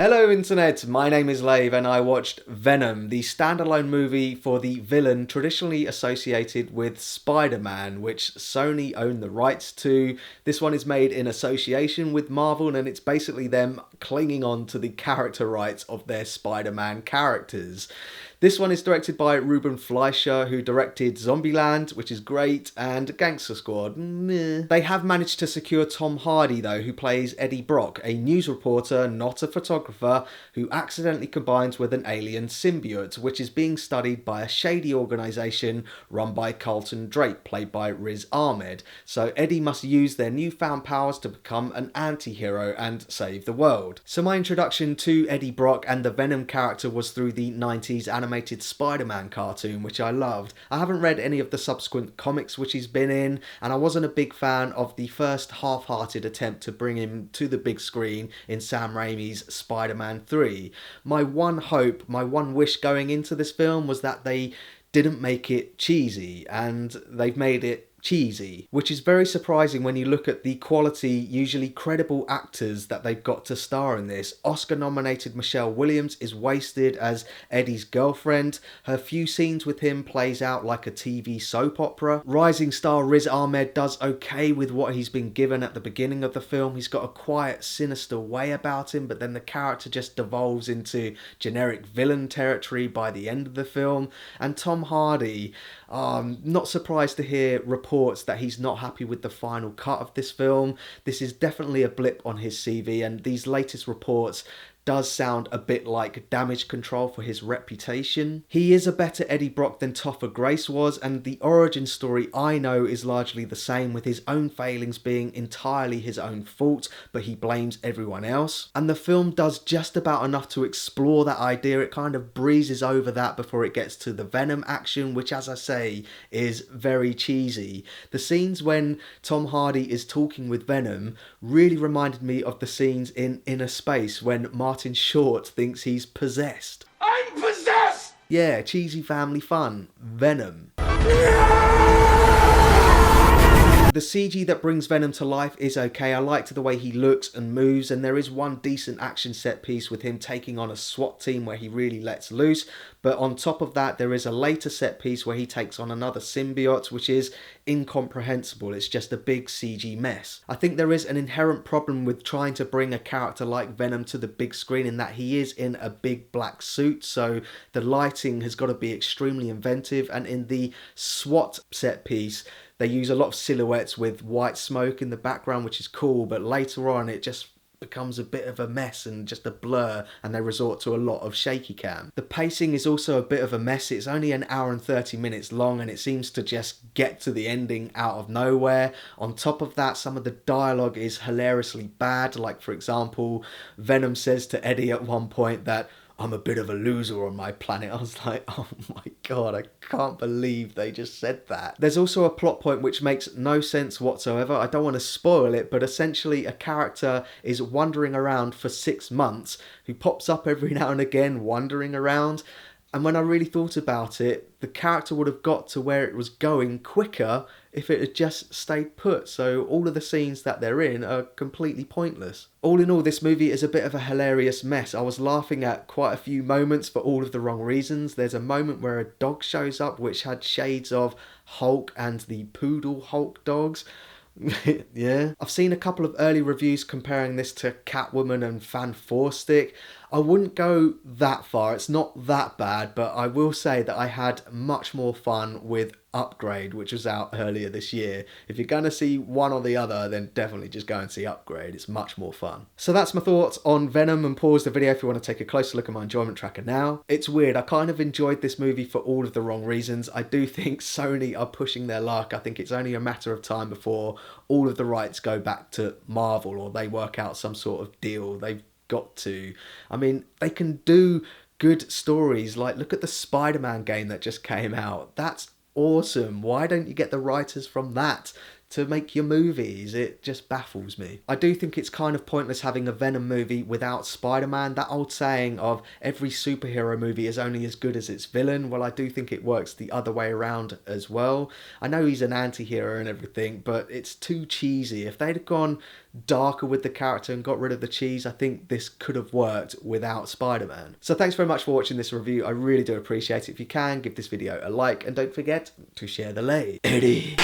Hello internet, my name is Lave and I watched Venom, the standalone movie for the villain traditionally associated with Spider-Man, which Sony own the rights to. This one is made in association with Marvel and it's basically them clinging on to the character rights of their Spider-Man characters. This one is directed by Reuben Fleischer, who directed Zombieland, which is great, and Gangster Squad, meh. They have managed to secure Tom Hardy, though, who plays Eddie Brock, a news reporter, not a photographer, who accidentally combines with an alien symbiote, which is being studied by a shady organisation run by Carlton Drake, played by Riz Ahmed. So Eddie must use their newfound powers to become an anti-hero and save the world. So my introduction to Eddie Brock and the Venom character was through the 90s animated Spider-Man cartoon, which I loved. I haven't read any of the subsequent comics which he's been in, and I wasn't a big fan of the first half-hearted attempt to bring him to the big screen in Sam Raimi's Spider-Man 3. My one hope, my one wish going into this film was that they didn't make it cheesy, and they've made it cheesy, which is very surprising when you look at the quality, usually credible actors that they've got to star in this. Oscar-nominated Michelle Williams is wasted as Eddie's girlfriend. Her few scenes with him plays out like a TV soap opera. Rising star Riz Ahmed does okay with what he's been given at the beginning of the film. He's got a quiet, sinister way about him, but then the character just devolves into generic villain territory by the end of the film. And Tom Hardy, not surprised to hear reports that he's not happy with the final cut of this film. This is definitely a blip on his CV, and these latest reports does sound a bit like damage control for his reputation. He is a better Eddie Brock than Topher Grace was, and the origin story I know is largely the same, with his own failings being entirely his own fault, but he blames everyone else. And the film does just about enough to explore that idea. It kind of breezes over that before it gets to the Venom action, which, as I say, is very cheesy. The scenes when Tom Hardy is talking with Venom really reminded me of the scenes in Inner Space when Martin Short thinks he's possessed. I'm possessed! Yeah, cheesy family fun. Venom. The CG that brings Venom to life is okay. I liked the way he looks and moves, and there is one decent action set piece with him taking on a SWAT team where he really lets loose. But on top of that, there is a later set piece where he takes on another symbiote, which is incomprehensible. It's just a big CG mess. I think there is an inherent problem with trying to bring a character like Venom to the big screen, in that he is in a big black suit, so the lighting has got to be extremely inventive. And in the SWAT set piece, they use a lot of silhouettes with white smoke in the background, which is cool, but later on it just becomes a bit of a mess and just a blur, and they resort to a lot of shaky cam. The pacing is also a bit of a mess. It's only an hour and 30 minutes long, and it seems to just get to the ending out of nowhere. On top of that, some of the dialogue is hilariously bad. Like, for example, Venom says to Eddie at one point that I'm a bit of a loser on my planet. I was like, oh my god, I can't believe they just said that. There's also a plot point which makes no sense whatsoever. I don't want to spoil it, but essentially a character is wandering around for 6 months, who pops up every now and again wandering around. And when I really thought about it, the character would have got to where it was going quicker if it had just stayed put. So all of the scenes that they're in are completely pointless. All in all, this movie is a bit of a hilarious mess. I was laughing at quite a few moments for all of the wrong reasons. There's a moment where a dog shows up which had shades of Hulk and the Poodle Hulk dogs. Yeah. I've seen a couple of early reviews comparing this to Catwoman and Fan Four Stick. I wouldn't go that far. It's not that bad, but I will say that I had much more fun with Upgrade, which was out earlier this year. If you're going to see one or the other, then definitely just go and see Upgrade. It's much more fun. So that's my thoughts on Venom, and pause the video if you want to take a closer look at my enjoyment tracker now. It's weird. I kind of enjoyed this movie for all of the wrong reasons. I do think Sony are pushing their luck. I think it's only a matter of time before all of the rights go back to Marvel, or they work out some sort of deal. They've got to. I mean, they can do good stories. Like, look at the Spider-Man game that just came out. That's awesome. Why don't you get the writers from that to make your movies. It just baffles me. I do think it's kind of pointless having a Venom movie without Spider-Man. That old saying of every superhero movie is only as good as its villain, well, I do think it works the other way around as well. I know he's an anti-hero and everything, but it's too cheesy. If they'd have gone darker with the character and got rid of the cheese, I think this could have worked without Spider-Man. So thanks very much for watching this review. I really do appreciate it. If you can, give this video a like and don't forget to share the lave. Eddie.